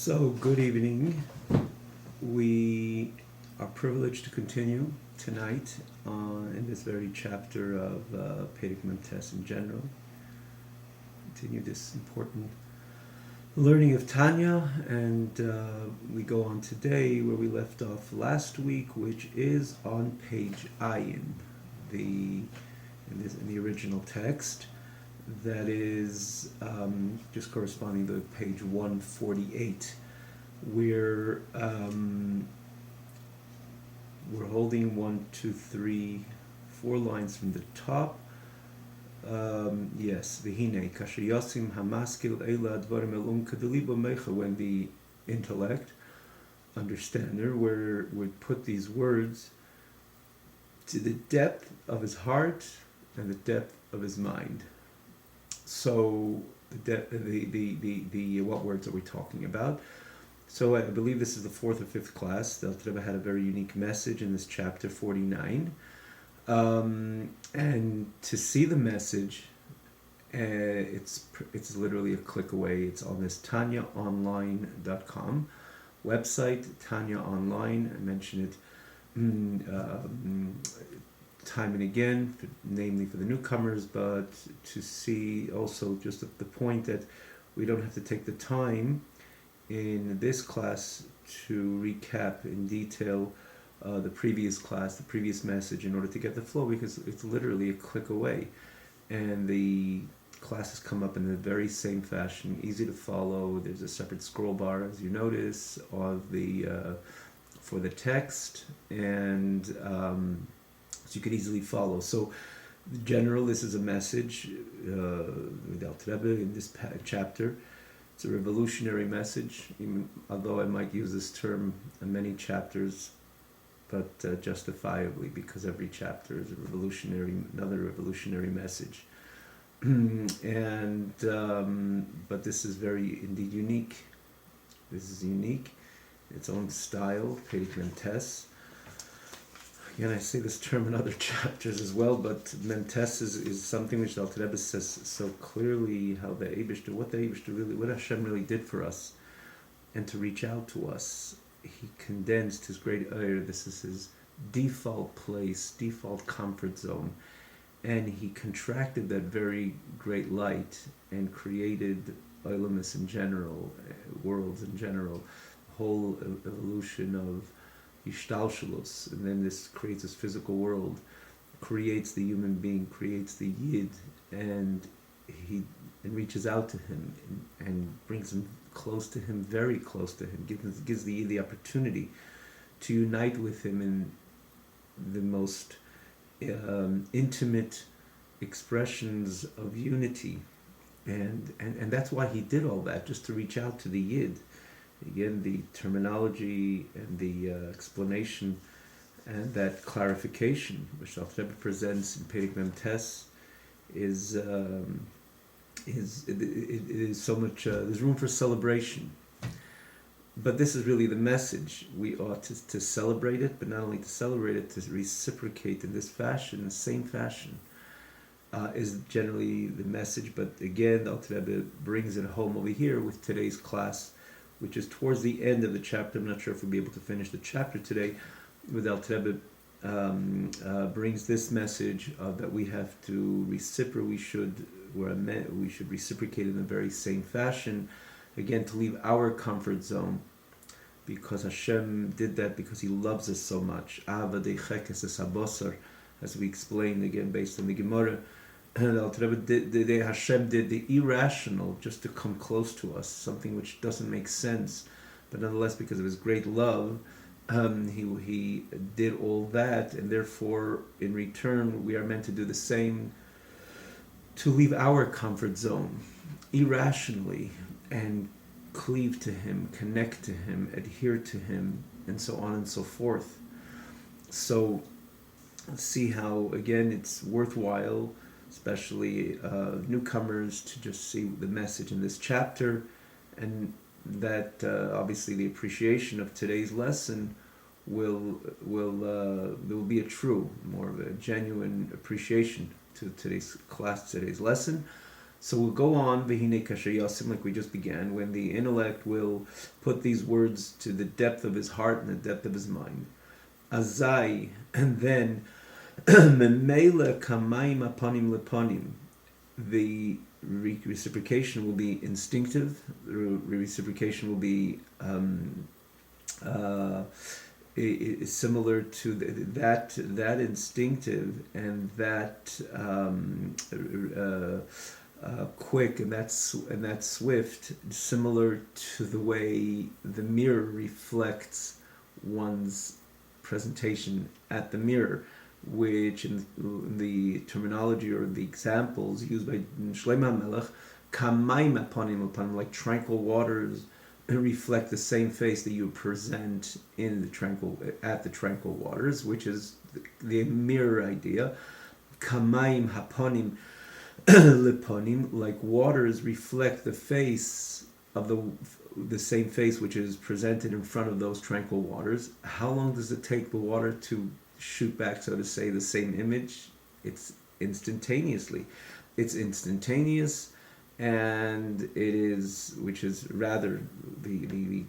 So, good evening. We are privileged to continue tonight in this very chapter of Perek Mem-Tes in general. Continue this important learning of Tanya, and we go on today where we left off last week, which is on page Ayin, in the original text. That is just corresponding to page 148. We're holding 1, 2, 3, 4 lines from the top. Yes, v'hine kasher yosim hamaskil eila advarim elum kadelibo mecha, when the intellect, understander, would put these words to the depth of his heart and the depth of his mind. So the what words are we talking about? So I believe this is the 4th or 5th class. The Alter Rebbe had a very unique message in this chapter 49. And to see the message, it's literally a click away. It's on this tanyaonline.com website, Tanya Online. I mention it time and again, namely for the newcomers, but to see also just the point that we don't have to take the time in this class to recap in detail the previous class, the previous message, in order to get the flow, because it's literally a click away. And the classes come up in the very same fashion, easy to follow. There's a separate scroll bar, as you notice, of for the text, and so you could easily follow. So, in general, this is a message with Alter Rebbe in this chapter. It's a revolutionary message, even although I might use this term in many chapters, but justifiably, because every chapter is another revolutionary message. And but this is very indeed unique. This is unique, its own style, Perek Mem-Tes. Again, I say this term in other chapters as well, but Mem-Tes is something which the Alter Rebbe says so clearly, how what Hashem really did for us, and to reach out to us. He condensed his great Eir. This is his default place, default comfort zone, and he contracted that very great light and created Olamus in general, worlds in general, whole evolution of Ishtalshalus, and then this creates this physical world, creates the human being, creates the Yid, and reaches out to him and brings him close to him, very close to him, gives the Yid the opportunity to unite with him in the most intimate expressions of unity, and that's why he did all that, just to reach out to the Yid. Again, the terminology and the explanation and that clarification which Alter Rebbe presents in Perek Mem-Tes is so much. There's room for celebration, but this is really the message. We ought to celebrate it, but not only to celebrate it, to reciprocate in this fashion, the same fashion, is generally the message. But again, the Alter Rebbe brings it home over here with today's class, which is towards the end of the chapter. I'm not sure if we'll be able to finish the chapter today. With Alter Rebbe brings this message that we have to reciprocate. We should reciprocate in the very same fashion. Again, to leave our comfort zone, because Hashem did that because He loves us so much. Ava deichekes es habosar, as we explained again based on the Gemara. And Alter Rebbe Hashem did the irrational just to come close to us, something which doesn't make sense, but nonetheless, because of His great love, He did all that, and therefore, in return, we are meant to do the same, to leave our comfort zone irrationally and cleave to Him, connect to Him, adhere to Him, and so on and so forth. So, see how, again, it's worthwhile, especially newcomers, to just see the message in this chapter, and that obviously the appreciation of today's lesson will be more of a genuine appreciation to today's class, today's lesson. So we'll go on, Vihine Kasher Yasim, like we just began, when the intellect will put these words to the depth of his heart and the depth of his mind. Azai, and then, Memela Kamaim Aponim Leponim, the reciprocation will be instinctive, the reciprocation will be similar to that instinctive and that quick and that swift, similar to the way the mirror reflects one's presentation at the mirror, which in the terminology or the examples used by Shlomo Melech, kamayim aponim, like tranquil waters reflect the same face that you present in the tranquil waters, which is the mirror idea. Kamayim haponim liponim, like waters reflect the face of the same face which is presented in front of those tranquil waters. How long does it take the water to shoot back, so to say, the same image? It's instantaneously. It's instantaneous, and it is, which is rather the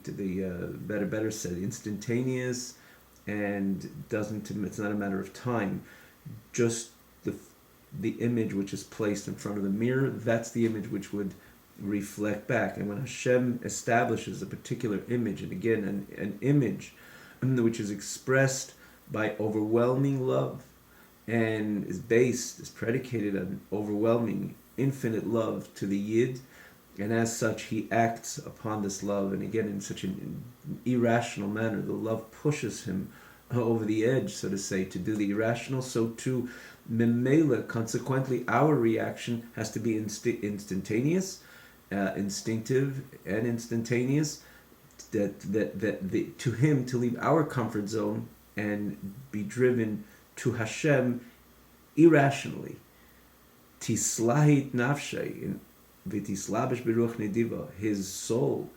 better said, instantaneous, and doesn't. It's not a matter of time. Just the image which is placed in front of the mirror, that's the image which would reflect back. And when Hashem establishes a particular image, and again an image which is expressed by overwhelming love and is predicated on overwhelming infinite love to the Yid, and as such he acts upon this love, and again in such an irrational manner, the love pushes him over the edge, so to say, to do the irrational. So too, memela, consequently, our reaction has to be instantaneous, instinctive, and instantaneous. To him, to leave our comfort zone and be driven to Hashem irrationally. Tislahit nafshay v'tislabish beruch nediva. His soul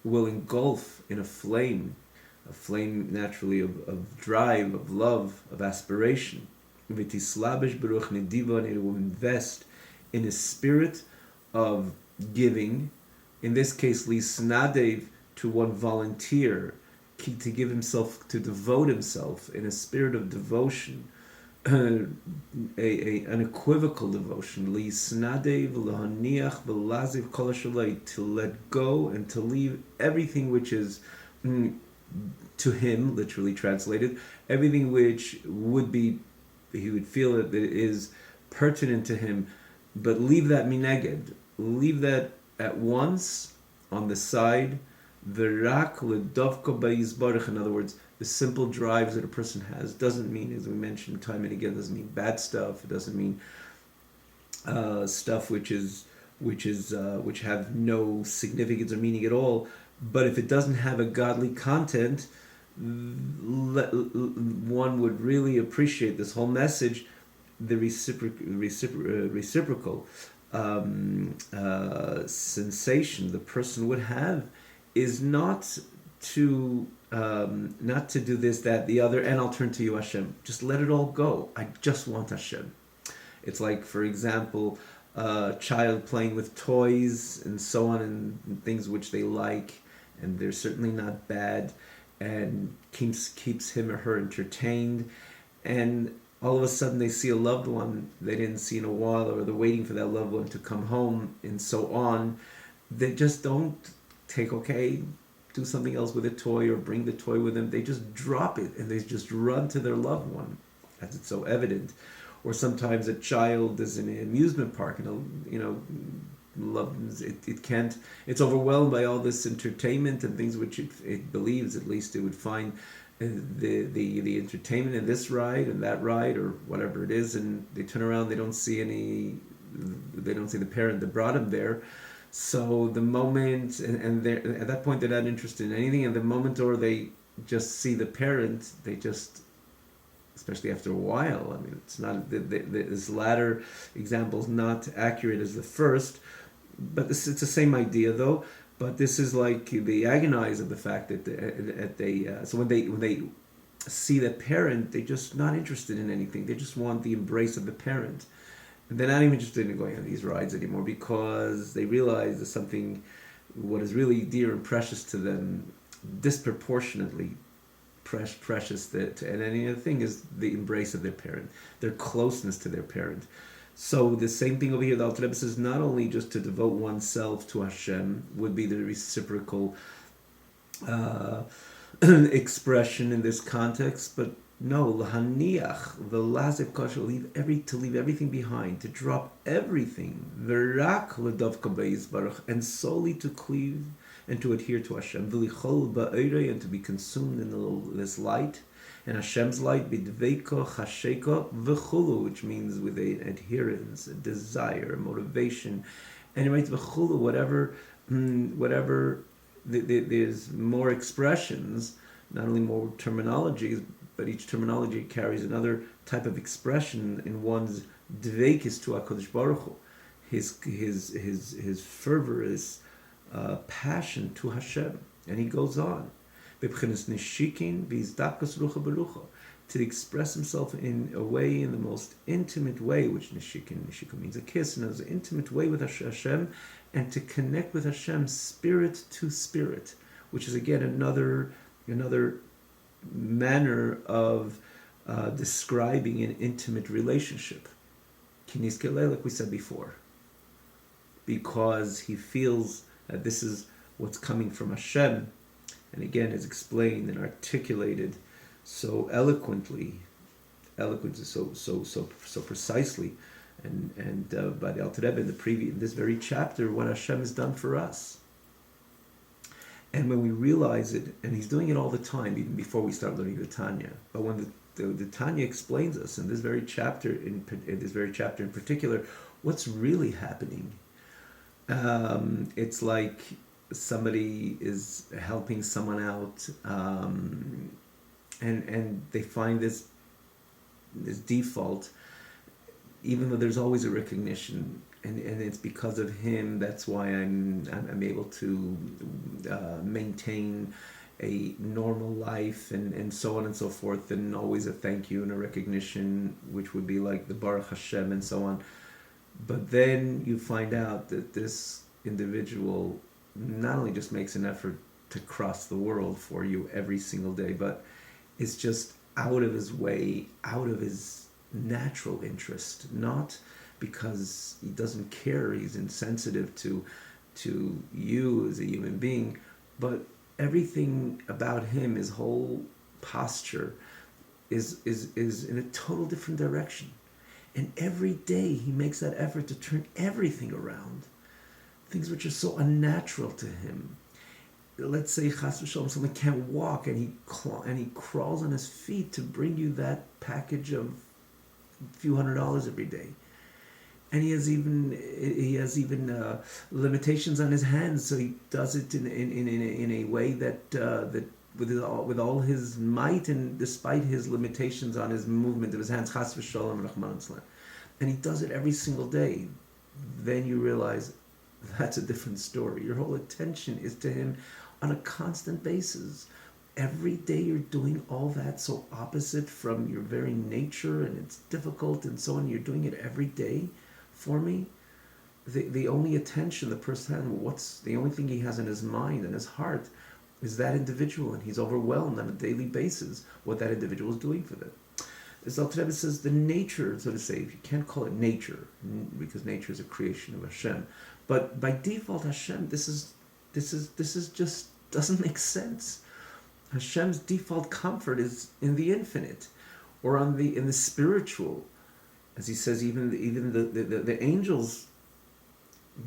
will engulf in a flame naturally of drive, of love, of aspiration. V'tislabish beruch nediva, and it will invest in a spirit of giving. In this case, lisnadev, to one volunteer, to give himself, to devote himself in a spirit of devotion, an equivocal devotion, lisnadev lahaniach v'laziv kol hashalei, to let go and to leave everything which is to him, literally translated, everything which would be, he would feel that it is pertinent to him, but leave that mineged, leave that at once on the side. V'rak ledovko ba'yizbarich. In other words, the simple drives that a person has doesn't mean, as we mentioned time and again, doesn't mean bad stuff. It doesn't mean stuff which have no significance or meaning at all. But if it doesn't have a godly content, one would really appreciate this whole message. The reciprocal sensation the person would have is not to do this, that, the other, and I'll turn to you, Hashem. Just let it all go. I just want Hashem. It's like, for example, a child playing with toys and so on, and things which they like, and they're certainly not bad, and keeps him or her entertained, and all of a sudden they see a loved one they didn't see in a while, or they're waiting for that loved one to come home, and so on. They just don't do something else with a toy or bring the toy with them. They just drop it and they just run to their loved one, as it's so evident. Or sometimes a child is in an amusement park and it's overwhelmed by all this entertainment and things which it believes, at least it would find the entertainment in this ride and that ride or whatever it is, and they turn around, they don't see the parent that brought him there. So the moment, and at that point they're not interested in anything, and the moment or they just see the parent, they just, especially after a while, I mean, it's not, this latter example is not accurate as the first, but it's the same idea though. But this is like the agonize of the fact that so when they see the parent, they're just not interested in anything. They just want the embrace of the parent. they're not even interested in going on these rides anymore because they realize there's something, what is really dear and precious to them, disproportionately precious. And any other thing is the embrace of their parent, their closeness to their parent. So the same thing over here, the Alter Rebbe says, not only just to devote oneself to Hashem would be the reciprocal expression in this context, but no, lahaniach, the laziv kosher, to leave everything behind, to drop everything, v'rak l'davka be'yizbarach, and solely to cleave and to adhere to Hashem, v'lichol ba'orei, and to be consumed in this light, and Hashem's light, b'dveiko chasheko v'chulu, which means with an adherence, a desire, a motivation, and he writes v'chulu, whatever, there's more expressions, not only more terminologies, but each terminology carries another type of expression in one's dveikis to HaKadosh Baruch Hu, his fervor, his passion to Hashem. And he goes on, to express himself in a way, in the most intimate way, which nishika means a kiss, and as an intimate way with Hashem, and to connect with Hashem spirit to spirit, which is again another manner of describing an intimate relationship. Like we said before, because he feels that this is what's coming from Hashem, and again is explained and articulated so eloquently, so precisely, and by the Alter Rebbe in this very chapter, what Hashem has done for us. And when we realize it, and he's doing it all the time, even before we start learning the Tanya. But when the Tanya explains us in this very chapter, in particular, what's really happening. It's like somebody is helping someone out, and they find this default, even though there's always a recognition. And it's because of him. That's why I'm able to maintain a normal life and so on and so forth, and always a thank you and a recognition, which would be like the Baruch Hashem and so on. But then you find out that this individual not only just makes an effort to cross the world for you every single day, but is just out of his way, out of his natural interest, not because he doesn't care, he's insensitive to you as a human being, but everything about him, his whole posture is in a total different direction. And every day he makes that effort to turn everything around, things which are so unnatural to him. Let's say chas v'shalom, someone can't walk, and he crawls on his feet to bring you that package of a few $100s every day. And he has even limitations on his hands, so he does it in a way that with all his might, and despite his limitations on his movement of his hands, chas v'shalom, Rahman Islam, and he does it every single day. Then you realize that's a different story. Your whole attention is to him on a constant basis. Every day you're doing all that so opposite from your very nature, and it's difficult and so on. You're doing it every day for me. The only attention the person has, the only thing he has in his mind and his heart is that individual, and he's overwhelmed on a daily basis what that individual is doing for them. As Alter Rebbe says, the nature, so to say, you can't call it nature, because nature is a creation of Hashem, but by default, Hashem, this is just doesn't make sense. Hashem's default comfort is in the infinite, or in the spiritual. As he says, even the angels,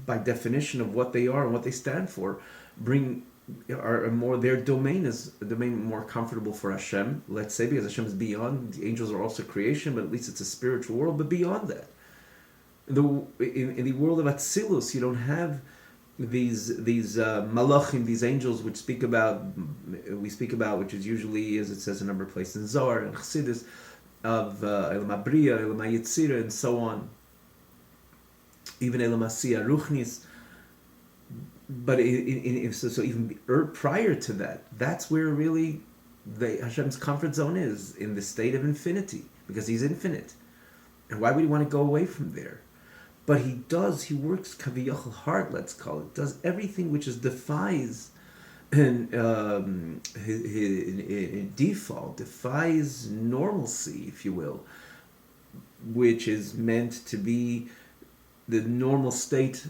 by definition of what they are and what they stand for, their domain is a domain more comfortable for Hashem. Let's say, because Hashem is beyond. The angels are also creation, but at least it's a spiritual world. But beyond that, in the world of Atzilus, you don't have these malachim, these angels, which we speak about, which is usually, as it says in a number of places in Zohar and Chassidus, of Elam Abriya, Elam Yitzira, and so on, even Elam Asiya Ruchnis. But so even prior to that, that's where really Hashem's comfort zone is, in the state of infinity, because He's infinite. And why would He want to go away from there? But he works kaviyachal hard, let's call it, does everything which is defies in default, defies normalcy, if you will, which is meant to be the normal state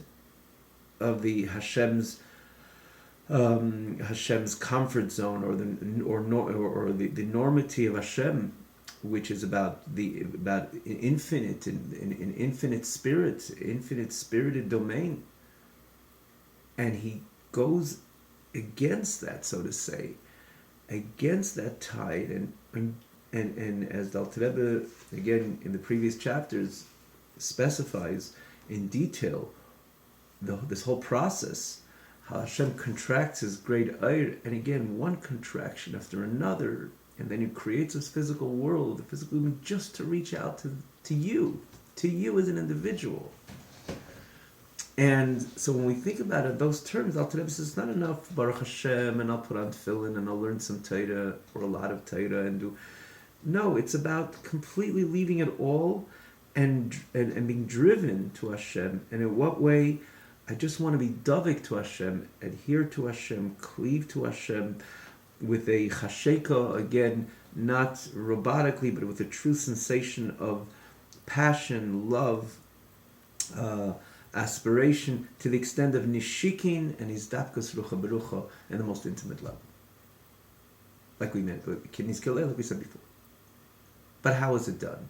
of the Hashem's comfort zone, or the normity of Hashem, which is about infinite in infinite spirit, infinite spirited domain, and he goes against that, so to say, against that tide, and as the Alter Rebbe again in the previous chapters specifies in detail, this whole process, how Hashem contracts his great Eir, and again one contraction after another, and then he creates this physical world, the physical human, just to reach out to you as an individual. And so when we think about it, those terms, Alter Rebbe says, it's not enough Baruch Hashem and I'll put on tefillin and I'll learn some Torah or a lot of Torah and do. No, it's about completely leaving it all and being driven to Hashem. And in what way? I just want to be davik to Hashem, adhere to Hashem, cleave to Hashem with a chasheka, again, not robotically, but with a true sensation of passion, love, aspiration, to the extent of nishikin and izdapkus rucha berucha, and the most intimate level. Like we said before. But how is it done?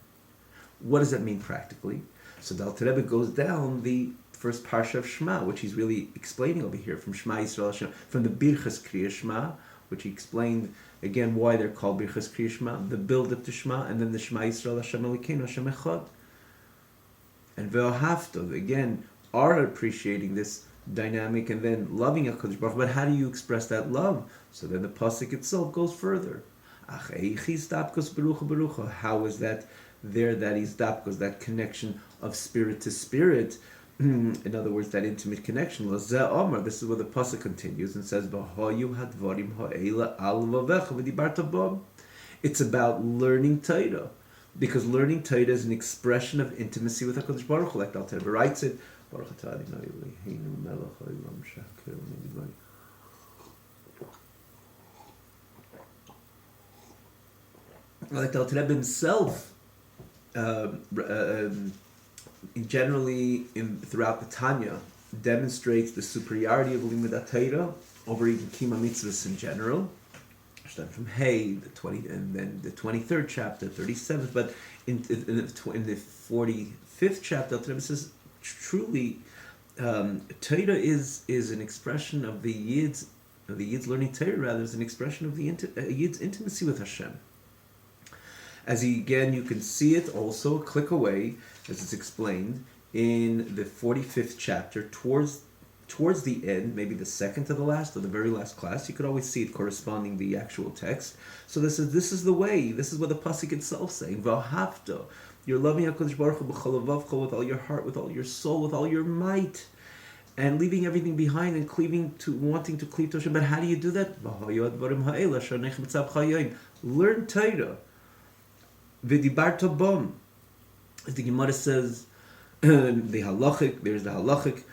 What does that mean practically? So the Alter Rebbe goes down the first parsha of Shema, which he's really explaining over here, from Shema Yisrael Hashem, from the Birchas Kriya Shema, which he explained again why they're called Birchas Kriya Shema, the build up to Shema, and then the Shema Yisrael Hashem Elokeinu Hashem Echad. And Ve'ohavta, again, are appreciating this dynamic and then loving HaKadosh Baruch Hu. But how do you express that love? So then the pasuk itself goes further. How is that there, that izdapkos, that connection of spirit to spirit? In other words, that intimate connection. This is where the pasuk continues and says, it's about learning Torah, because learning Torah is an expression of intimacy with HaKadosh Baruch Hu, like the Alter Rebbe writes it. Like the Alter Rebbe himself, generally throughout the Tanya, demonstrates the superiority of Limud Torah over even Kima Mitzvahs in general. Starting from Hay, the 20, and then the 23rd chapter, 37th, but in the 45th chapter, Alter Rebbe says, truly, Torah is an expression of the Yid's learning Torah, rather, is an expression of the Yid's intimacy with Hashem. As you can see it also, click away, as it's explained, in the 45th chapter, towards the end, maybe the second to the last, or the very last class, you could always see it corresponding the actual text. So this is the way, this is what the pasuk itself saying, V'ahavta, you're loving HaKadosh Baruch Hu b'chol levavcha, with all your heart, with all your soul, with all your might, and leaving everything behind and wanting to cleave to Hashem. But how do you do that? Learn Torah. V'dibarta bom. As the Gemara says, there's the halachic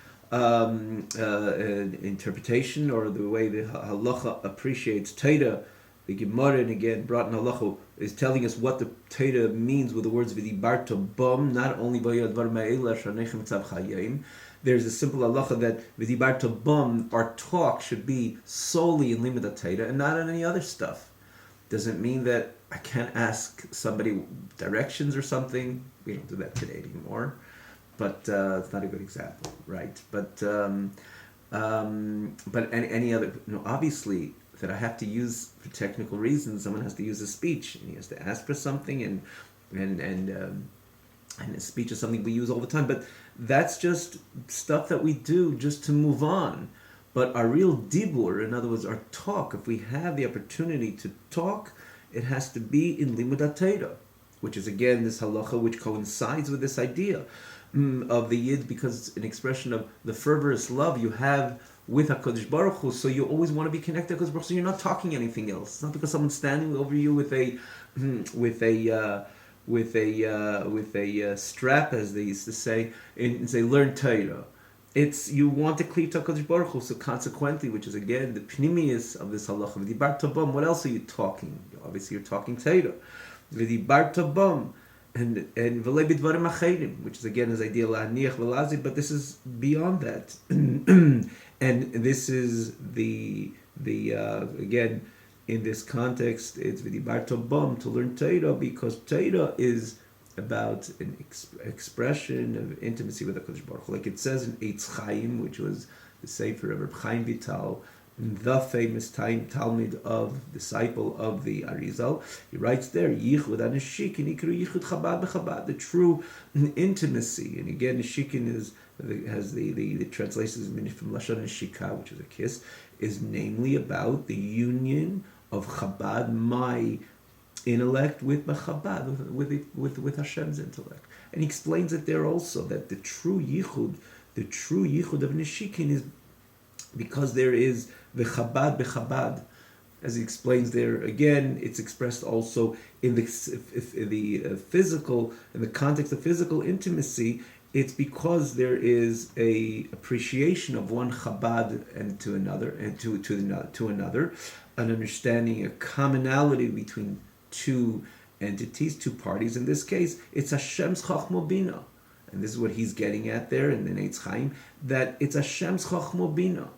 interpretation, or the way the halacha appreciates Torah. The Gemara, and again brought in halacha, is telling us what the Torah means with the words v'dibarta bom. Not only there's a simple halacha that v'dibarta bom, our talk should be solely in limud Torah and not on any other stuff. Doesn't mean that I can't ask somebody directions or something. We don't do that today anymore. But it's not a good example, right? But any other, obviously that I have to use for technical reasons. Someone has to use a speech, and he has to ask for something, and a speech is something we use all the time. But that's just stuff that we do just to move on. But our real dibur, in other words, our talk, if we have the opportunity to talk, it has to be in limud Torah, which is again this halacha which coincides with this idea of the Yid, because it's an expression of the fervorous love you have with HaKadosh Baruch Hu, so you always want to be connected to HaKadosh Baruch Hu, so you're not talking anything else. It's not because someone's standing over you with a with a strap, as they used to say, and say learn Torah. It's you want to cleave to HaKadosh Baruch Hu, so consequently, which is again the pnimius of this halacha. V'dibar tabam. What else are you talking? Obviously, you're talking Torah. V'dibar tabam, and v'lei b'dvarim acherim, which is again his idea la'aniach v'lazi, but this is beyond that, and this is the again in this context, it's v'dibar tabam, to learn Torah, because Torah is about an expression of intimacy with HaKadosh Baruch Hu. Like it says in Eitz Chaim, which was the Sefer of Reb Chaim Vital, the famous Talmud disciple of the Arizal. He writes there, Yichud Anishikin, Ikru Yichud Chabad B'Chabad, the true intimacy. And again, Nishikin has the translations from Lashon Nishika, which is a kiss, is namely about the union of Chabad, my intellect, with Chabad, with Hashem's intellect. And he explains it there also, that the true yichud of Nishikin is because there is the Chabad b'Chabad. As he explains there, again, it's expressed also in the physical, in the context of physical intimacy. It's because there is a appreciation of one Chabad and to another, and to another, an understanding, a commonality between two entities, two parties. In this case, it's Hashem's Chachmo Bina. And this is what he's getting at there in the Eitz Chaim, that it's Hashem's Chachmo Bina.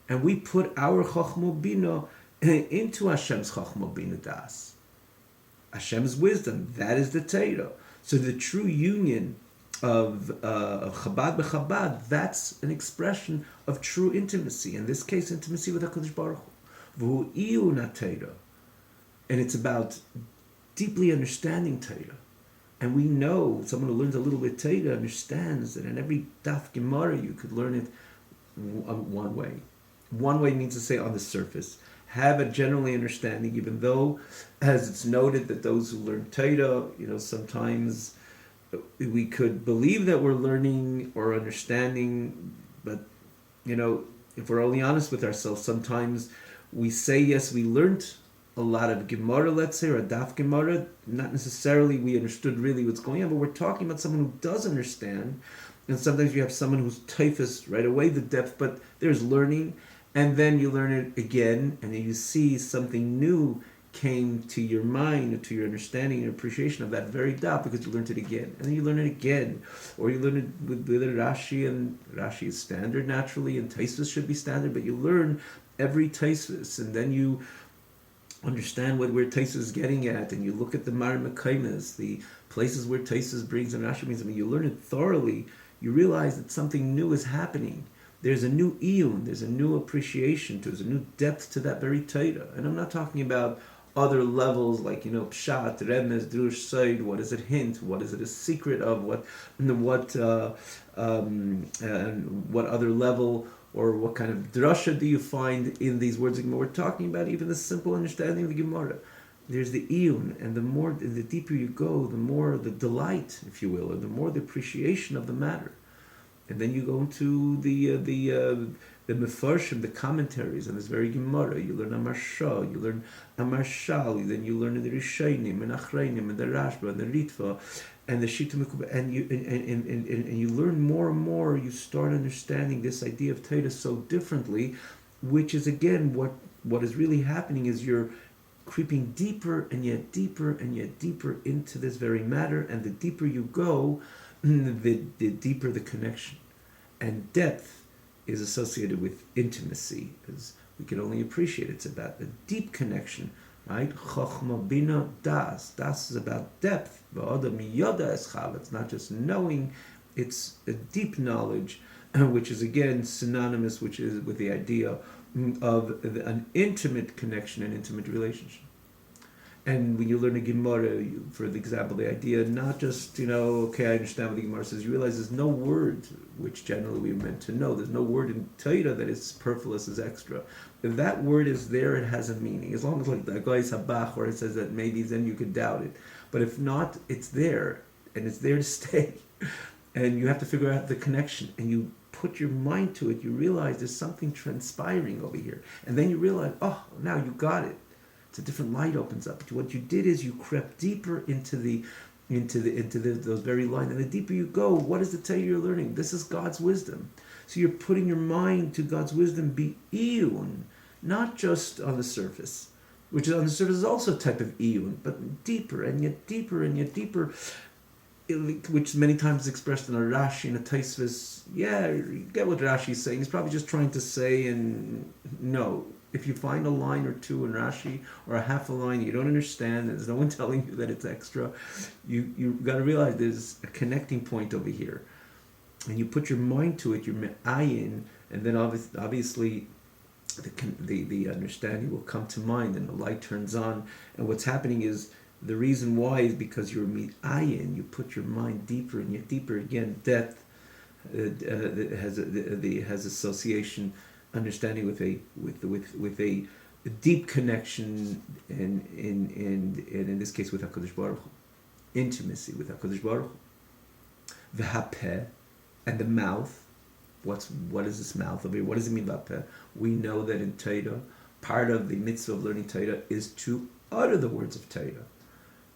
And we put our Chachmo Bina into Hashem's Chachmo Bina Das. Hashem's wisdom, that is the Torah. So the true union of Chabad b'Chabad, that's an expression of true intimacy. In this case, intimacy with HaKadosh Baruch Hu. V'hu iyun Torah. And it's about deeply understanding Torah. And we know, someone who learns a little bit Torah understands that in every daf Gemara you could learn it one way. One way means to say on the surface. Have a generally understanding, even though, as it's noted, that those who learn Torah, sometimes we could believe that we're learning or understanding, but, if we're only honest with ourselves, sometimes we say, yes, we learned a lot of Gemara, let's say, or a Daf Gemara, not necessarily we understood really what's going on, but we're talking about someone who does understand, and sometimes you have someone who's typhus right away, the depth, but there's learning, and then you learn it again, and then you see something new came to your mind, or to your understanding and appreciation of that very daf because you learned it again, and then you learn it again, or you learn it with Rashi, and Rashi is standard naturally, and Taisvus should be standard, but you learn every Taisvus, and then you understand where Taisvus is getting at, and you look at the Mar Mekaimas, the places where Taisvus brings and Rashi brings, when you learn it thoroughly, you realize that something new is happening. There's a new iyun, there's a new appreciation, there's a new depth to that very Torah. And I'm not talking about other levels like, Pshat, Remez, Drush, Seid, what does it hint, what is it a secret of, what other level or what kind of drasha do you find in these words of Gemara? We're talking about even the simple understanding of the Gemara. There's the iyun, and the deeper you go, the more the delight, if you will, or the more the appreciation of the matter. And then you go into the mefarshim, the commentaries on this very Gemara. You learn Amar Shah, you learn Amar Shal, then you learn the Rishonim and Achreinim and the Rashba and the Ritva and the Shita Mekuba, and you learn more and more. You start understanding this idea of Torah so differently, which is again what is really happening is you're creeping deeper and yet deeper and yet deeper into this very matter, and the deeper you go, the deeper the connection. And depth is associated with intimacy, as we can only appreciate. It's about a deep connection, right? Chochma bina das. Das is about depth. It's not just knowing, it's a deep knowledge, which is again synonymous, which is with the idea of an intimate connection, an intimate relationship. And when you learn a Gemara, for example, the idea not just, okay, I understand what the Gemara says, you realize there's no word, which generally we're meant to know. There's no word in Torah that is superfluous, is extra. If that word is there, it has a meaning. As long as like the Goy Sabach, where it says that maybe then you could doubt it. But if not, it's there, and it's there to stay. And you have to figure out the connection, and you put your mind to it, you realize there's something transpiring over here. And then you realize, oh, now you got it. It's a different light opens up. But what you did is you crept deeper into those very light. And the deeper you go, what is the Torah you're learning? This is God's wisdom. So you're putting your mind to God's wisdom, be iyun, not just on the surface, which is on the surface is also a type of iyun, but deeper and yet deeper and yet deeper, which many times is expressed in a Rashi and a Taisvis. Yeah, you get what Rashi is saying. He's probably just trying to say, and no, if you find a line or two in Rashi or a half a line you don't understand, there's no one telling you that it's extra, you got to realize there's a connecting point over here. And you put your mind to it, you're me'ayin, and then obviously the understanding will come to mind and the light turns on. And what's happening is, the reason why is because you're me'ayin, you put your mind deeper and yet deeper. Again, depth has association, understanding with a deep connection, and in this case with HaKadosh Baruch Hu, intimacy with HaKadosh Baruch Hu. V'hapeh, and the mouth. What is this mouth over here? What does it mean by peh? We know that in Torah, part of the mitzvah of learning Torah is to utter the words of Torah.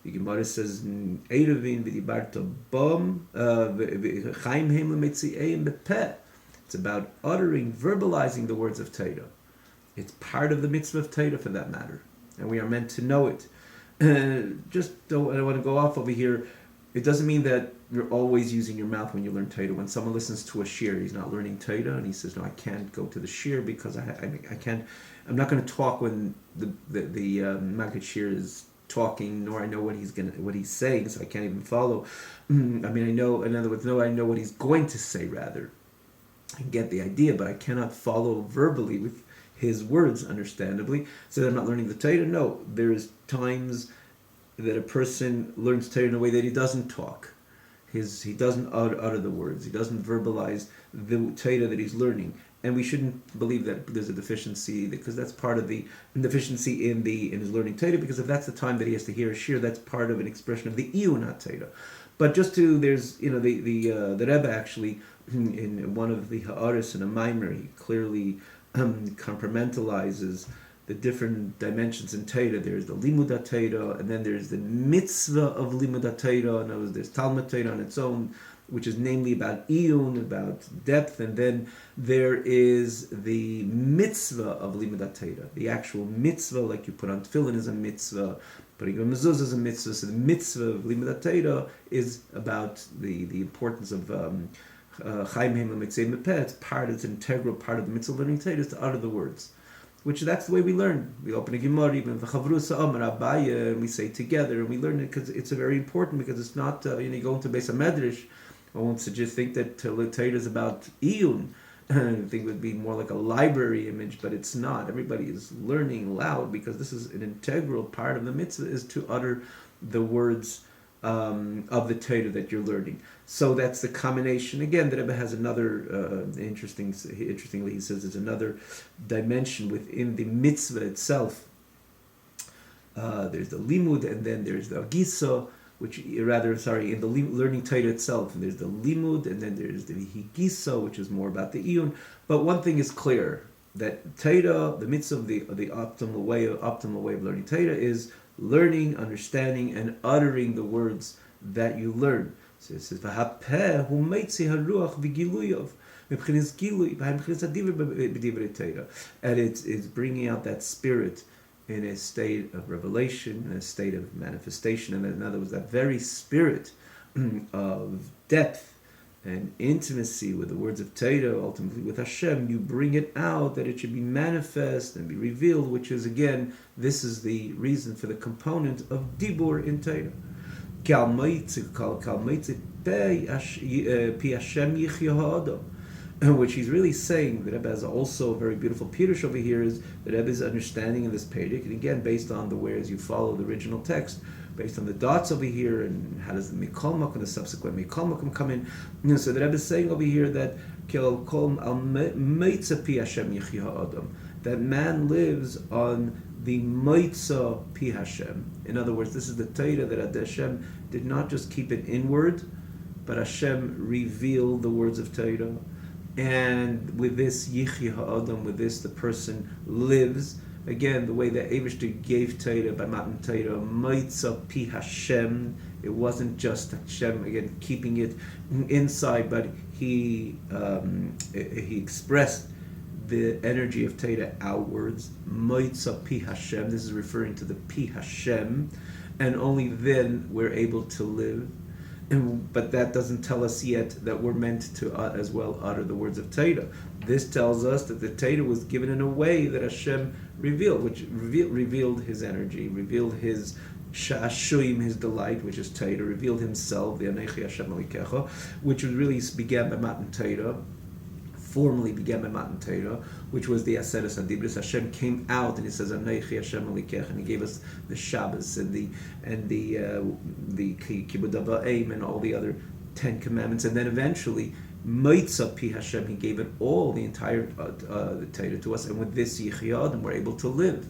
The Gemara says, "Eiruvin v'dibarta bom chaim heim lemetzi'eim bepeh." It's about uttering, verbalizing the words of Torah. It's part of the mitzvah of Torah, for that matter, and we are meant to know it. I don't want to go off over here. It doesn't mean that you're always using your mouth when you learn Torah. When someone listens to a shir, he's not learning Torah, and he says, "No, I can't go to the shir because I can't. I'm not going to talk when the Maggid shir is talking, nor I know what he's saying, so I can't even follow. I know. In other words, no, I know what he's going to say. Rather, I get the idea, but I cannot follow verbally with his words, understandably. So I'm not learning the Torah. No, there's times that a person learns Torah in a way that he doesn't talk. He doesn't utter the words. He doesn't verbalize the Torah that he's learning. And we shouldn't believe that there's a deficiency, because that's part of the deficiency in his learning Torah, because if that's the time that he has to hear a shir, that's part of an expression of the iyun Torah. But there's the Rebbe actually, in one of the ha'aris in a Maimer, he clearly compartmentalizes the different dimensions in Torah. There's the limud Torah, and then there's the mitzvah of limud Torah, and there's Talmud Torah on its own, which is namely about iyun, about depth, and then there is the mitzvah of limud Torah, the actual mitzvah, like you put on tefillin is a mitzvah, putting on mezuzah is a mitzvah. So the mitzvah of limud Torah is about the importance of chaim heim lemitzi'eim bepeh. It's an integral part of the mitzvah of learning Torah is to utter the words. Which that's the way we learn. We open a Gemara, even the Chavrusa Amar Abaya, and we say together, and we learn it because it's very important. Because it's not you go into Beis HaMedrash, I won't suggest think that Torah is about iyun. I think it would be more like a library image, but it's not. Everybody is learning loud because this is an integral part of the mitzvah, is to utter the words of the Torah that you're learning. So that's the combination. Again, the Rebbe has another interestingly, he says there's another dimension within the mitzvah itself. There's the limud, and then there's the agisa, in the learning Torah itself, and there's the limud, and then there's the higisa, which is more about the iyun. But one thing is clear, that Torah, the mitzvah of the optimal way of learning Torah is learning, understanding, and uttering the words that you learn. So it says, "V'hapeh hu meitzi haruach v'giluyav v'b'chinas gilui v'b'chinas hadivrei b'divrei Torah," and it's bringing out that spirit in a state of revelation, in a state of manifestation, and in other words, that very spirit of depth and intimacy with the words of Torah, ultimately with Hashem, you bring it out that it should be manifest and be revealed, which is, again, this is the reason for the component of Dibur in Torah. Which he's really saying, the Rebbe has also a very beautiful Pirush over here, is the Rebbe's understanding in this Perek, and again, based on the whereas you follow the original text, based on the dots over here, and how does the Mikol Makom and the subsequent Mikol Makom come in. So the Rebbe is saying over here that that man lives on the Moitza Pi Hashem. In other words, this is the Torah that Hashem did not just keep it inward, but Hashem revealed the words of Torah. And with this Yichya Ha'adam, with this the person lives. again, the way that Eivishter gave Torah by Matan Torah, Moitza Pi Hashem. It wasn't just Hashem, again, keeping it inside, but he expressed the energy of Torah outwards. Moitza Pi Hashem. This is referring to the Pi Hashem, and only then we're able to live. But that doesn't tell us yet that we're meant to as well utter the words of Torah. This tells us that the Torah was given in a way that Hashem revealed, which revealed His energy, revealed His Sha'ashuim, His delight, which is Torah, revealed Himself, the Anechi Hashem Alikecha, which really began by Matan Torah, formally began by Matan Torah, which was the Aseres Adibris. Hashem came out and He says Anechi Hashem Alikecha, and He gave us the Shabbos and the Kibud Ava'im and all the other 10 commandments, and then eventually Moitza Pi Hashem, He gave it all, the entire the Torah to us, and with this Yichya Adam we're able to live.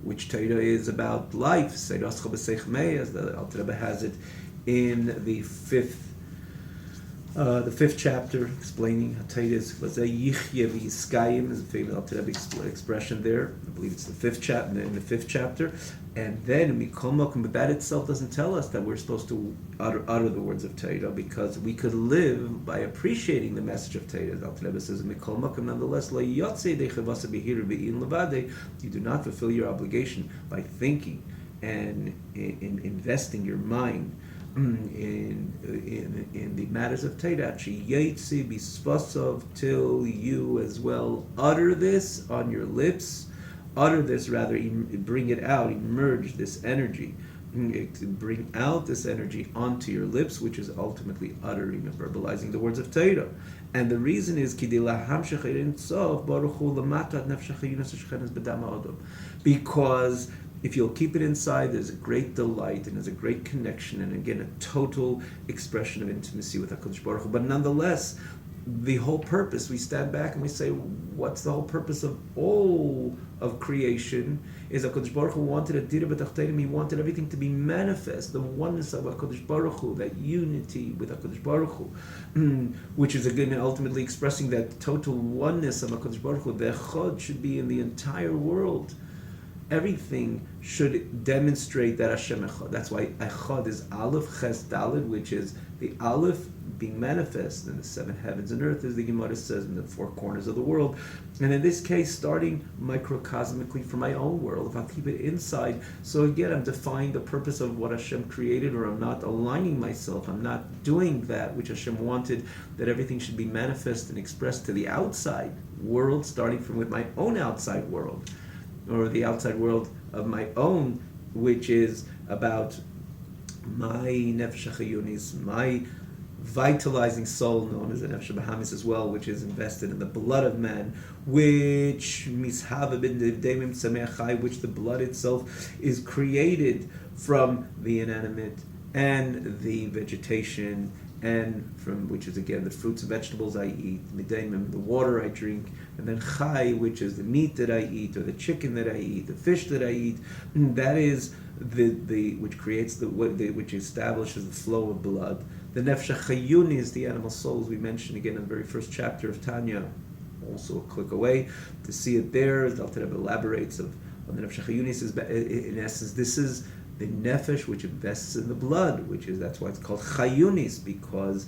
Which Torah is about life. As the Alter Rebbe has it in the fifth chapter, explaining how Torah is Yichya v'Yiskayim is a famous Alter Rebbe expression there. I believe it's the fifth chapter. In the fifth chapter, and then Mikol Mokum, but that itself doesn't tell us that we're supposed to utter the words of Torah, because we could live by appreciating the message of Torah. The Alter Rebbe says Mikol Mokum, nonetheless, Lo Yotzei Dechevasa Behir Be'in Levade. You do not fulfill your obligation by thinking and in investing your mind in the matters of Torah, till you as well utter this on your lips, bring it out, emerge this energy, bring out this energy onto your lips, which is ultimately uttering and verbalizing the words of Torah. And the reason is because if you'll keep it inside, there's a great delight and there's a great connection, and again a total expression of intimacy with HaKadosh Baruch Hu. But nonetheless, the whole purpose, we stand back and we say, what's the whole purpose of all of creation? Is HaKadosh Baruch Hu wanted a dira b'tachtenim, He wanted everything to be manifest, the oneness of HaKadosh Baruch Hu, that unity with HaKadosh Baruch Hu, which is again ultimately expressing that total oneness of HaKadosh Baruch Hu. The echad should be in the entire world. Everything should demonstrate that Hashem Echad. That's why Echad is Aleph, Ches, Daled, which is the Aleph being manifest in the seven heavens and earth, as the Gemara says, in the four corners of the world. And in this case, starting microcosmically from my own world, if I keep it inside, so again, I'm defying the purpose of what Hashem created, or I'm not aligning myself, I'm not doing that which Hashem wanted, that everything should be manifest and expressed to the outside world, starting from with my own outside world, or the outside world of my own, which is about my nefesh chayunis, my vitalizing soul, known as the nefesh bahamis as well, which is invested in the blood of man, which mishava bin devdemim tzamei chai, which the blood itself is created from the inanimate and the vegetation, and from which is again the fruits and vegetables I eat, midayim, the water I drink, and then chai, which is the meat that I eat, or the chicken that I eat, the fish that I eat. That is the which creates which establishes the flow of blood. The nefesh chayuni is the animal souls we mentioned again in the very first chapter of Tanya. Also a click away to see it there. The Alter Rebbe elaborates on the nefesh chayuni. Says in essence, this is the nefesh which invests in the blood, which is, that's why it's called chayunis, because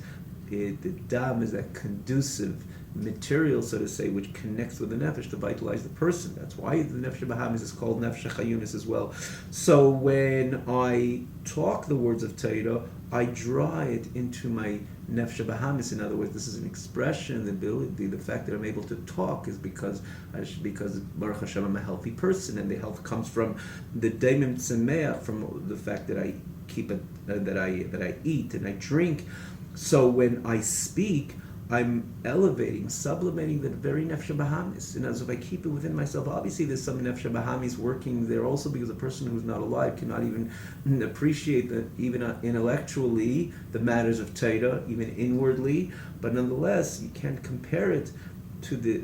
the dam is that conducive material, so to say, which connects with the nefesh to vitalize the person. That's why the nefesh bahamis is called nefesh chayunis as well. So when I talk the words of Torah, I draw it into my nefesh bahamis. In other words, this is an expression, the ability, the fact that I'm able to talk is because Baruch Hashem, I'm a healthy person, and the health comes from the daimim tzemeach, from the fact that I keep it, that I eat and I drink. So when I speak, I'm elevating, sublimating the very nefesh bahamis. And as if I keep it within myself, obviously there's some nefesh bahamis working there also, because a person who's not alive cannot even appreciate that, even intellectually, the matters of Torah, even inwardly. But nonetheless, you can't compare it to the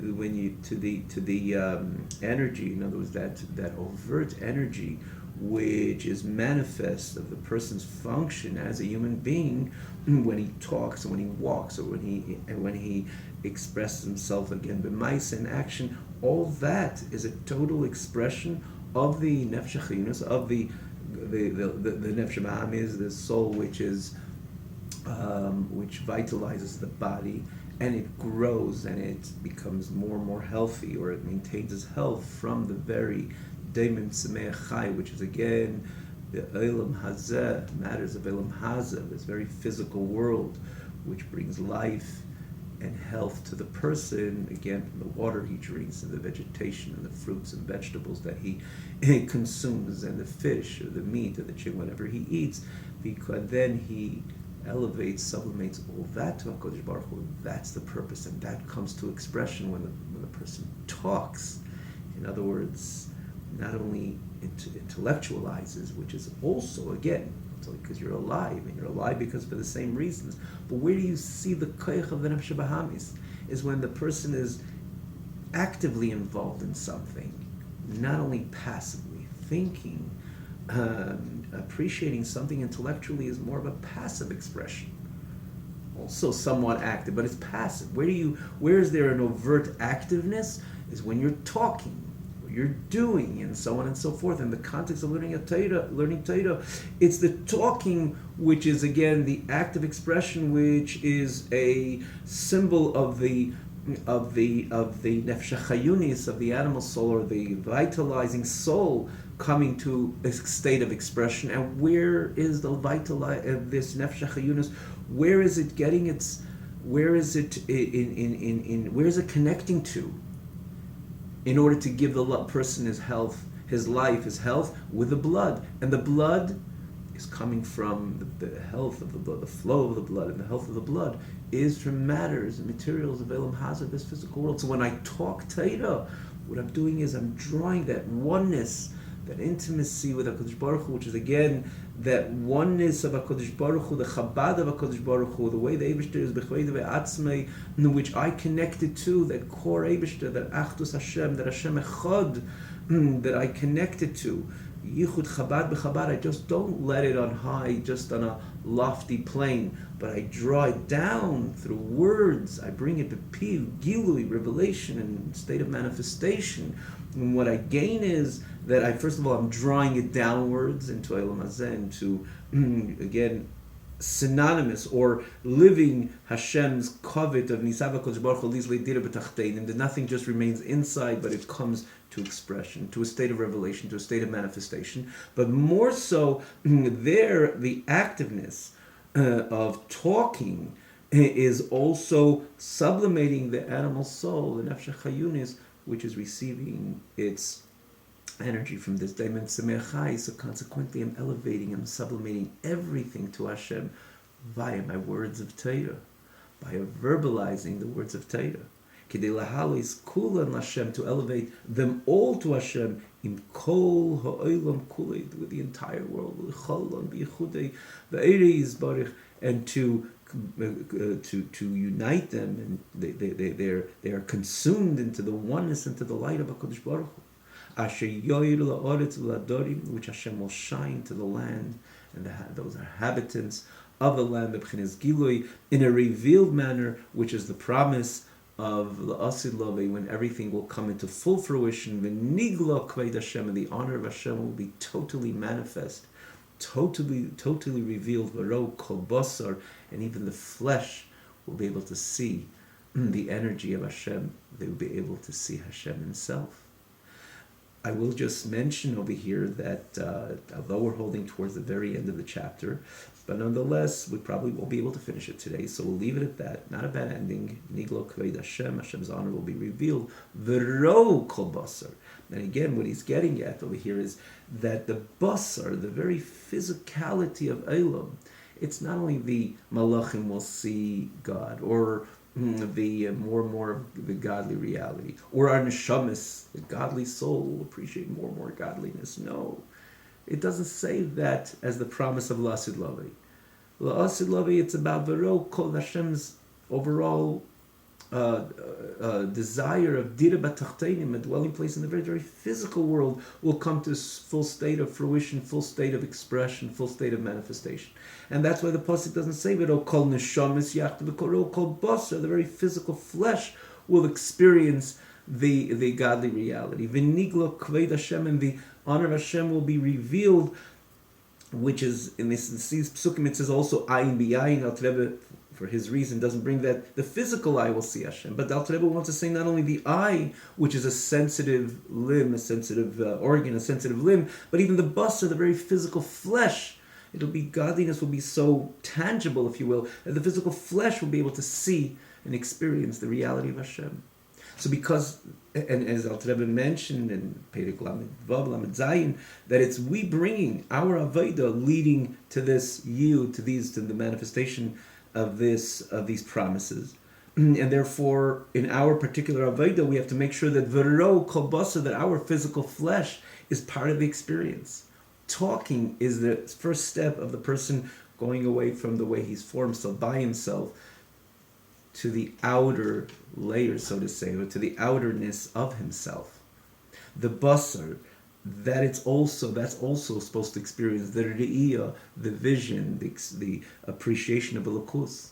energy. In other words, that overt energy which is manifest of the person's function as a human being when he talks, or when he walks, or when he expresses himself again b'maisa in action. all that is a total expression of the nefesh chayunis, of the nefesh ma'amis, the soul which is which vitalizes the body, and it grows and it becomes more and more healthy, or it maintains its health from the very Daimim Tzemeach Chai, which is again the Olam Hazeh, matters of Olam Hazeh, this very physical world, which brings life and health to the person, again from the water he drinks and the vegetation and the fruits and vegetables that he consumes, and the fish or the meat or the chicken, whatever he eats, because then he elevates, sublimates all that to HaKadosh Baruch Hu. That's the purpose, and that comes to expression when the person talks. In other words, not only intellectualizes, which is also, again, because you're alive, and you're alive because for the same reasons. But where do you see the koich of the nefesh bahamis? Is when the person is actively involved in something, not only passively thinking, appreciating something intellectually is more of a passive expression. Also somewhat active, but it's passive. Where is there an overt activeness? Is when you're talking, you're doing, and so on and so forth. In the context of learning Torah, it's the talking which is again the active expression, which is a symbol of the nefesh chayunis, of the animal soul, or the vitalizing soul coming to a state of expression. And where is the this nefesh chayunis? Where is it getting its? Where is it where is it connecting to? In order to give the person his health, his life, his health with the blood. And the blood is coming from the health of the blood, the flow of the blood, and the health of the blood is from matters and materials of Elam Hazard, this physical world. So when I talk Torah, what I'm doing is I'm drawing that oneness, that intimacy with HaKadosh Baruch Hu, which is again that oneness of HaKadosh Baruch Hu, the Chabad of HaKadosh Baruch Hu, the way the Eibishter is B'chvei Ve'atzmei, in which I connected to, that core Eibishter, that Achdus Hashem, that Hashem Echad, that I connected to. Yichud Chabad B'Chabad, I just don't let it on high, just on a lofty plane, but I draw it down through words. I bring it to Piv, Gilui, revelation, and state of manifestation. And what I gain is that I'm drawing it downwards into Elam Hazeh, into, again, synonymous or living Hashem's covet of Nisav HaKadosh Baruch Hu Lizlei Dira B'Tachteinim, that nothing just remains inside, but it comes to expression, to a state of revelation, to a state of manifestation. But more so, the activeness of talking is also sublimating the animal soul, the nefesh chayunis, which is receiving its energy from this Daimim Tzemeach Chai. So consequently, I'm elevating, I'm sublimating everything to Hashem via my words of Torah, by verbalizing the words of Torah. Kidei lahalis kulan Hashem, to elevate them all to Hashem, in kol ha'olam kulei, with the entire world, v'cholon b'yichudei v'ereis barich, and to unite them, and they are consumed into the oneness, into the light of HaKadosh Baruch Hu. Asher yoyir la'oretz v'ladorim, which Hashem will shine to the land, and those are inhabitants of the land, b'chinas gilui, in a revealed manner, which is the promise of la'asid lovei, when everything will come into full fruition, v'nigla kved Hashem, and the honor of Hashem will be totally manifest, totally revealed, v'ro kol basar, and even the flesh will be able to see the energy of Hashem. They will be able to see Hashem himself. I will just mention over here that although we're holding towards the very end of the chapter, but nonetheless, we probably won't be able to finish it today, so we'll leave it at that. Not a bad ending. Niglo kved Hashem, Hashem's honor will be revealed. V'ro kol basar. And again, what he's getting at over here is that the basar, the very physicality of Elam, it's not only the malachim will see God, or the more and more the godly reality, or our neshamis, the godly soul, will appreciate more and more godliness. No, it doesn't say that as the promise of La'asid Lavi. La'asid Lavi, it's about V'ro Kol Hashem's overall desire of Dira B'Tachteinim, a dwelling place in the very, very physical world, will come to full state of fruition, full state of expression, full state of manifestation. And that's why the pasuk doesn't say V'ro Kol Neshamis Yachta V'Ro Kol Basar, the very physical flesh will experience the godly reality. V'niglo kved Hashem, and the honor of Hashem will be revealed, which is in these psukim it says also ayin b'ayin. Alter Rebbe, for his reason, doesn't bring that the physical eye will see Hashem, but Alter Rebbe wants to say not only the eye, which is a sensitive limb, a sensitive organ, a sensitive limb, but even the basar, the very physical flesh. It'll be, godliness will be so tangible, if you will, that the physical flesh will be able to see and experience the reality of Hashem. So because, and as Alter Rebbe mentioned in Perek Lamed Vav, Lamed Zayin, that it's we bringing our Avodah leading to this yield, to the manifestation of these promises. And therefore, in our particular Avodah, we have to make sure that V'ro Kol Basar, that our physical flesh is part of the experience. Talking is the first step of the person going away from the way he's formed himself by himself to the outer layer, so to say, or to the outerness of himself. The basar, that's also supposed to experience the re'iyah, the vision, the appreciation of Elokus.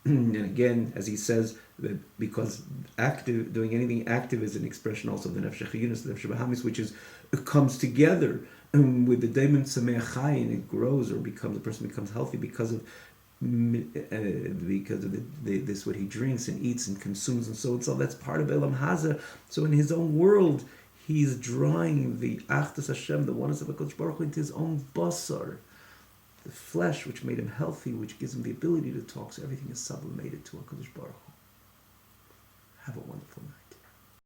And again, as he says, that because doing anything active is an expression also of the nefesh chiyunos, the nefesh bahamis, which it comes together with the daimon sameach chayin, it grows or the person becomes healthy because of this what he drinks and eats and consumes and so on. So that's part of Elam Haza. So in his own world, he's drawing the Achdus Hashem, the oneness of HaKadosh Baruch Hu, into his own basar, the flesh which made him healthy, which gives him the ability to talk. So everything is sublimated to HaKadosh Baruch Hu. Have a wonderful night.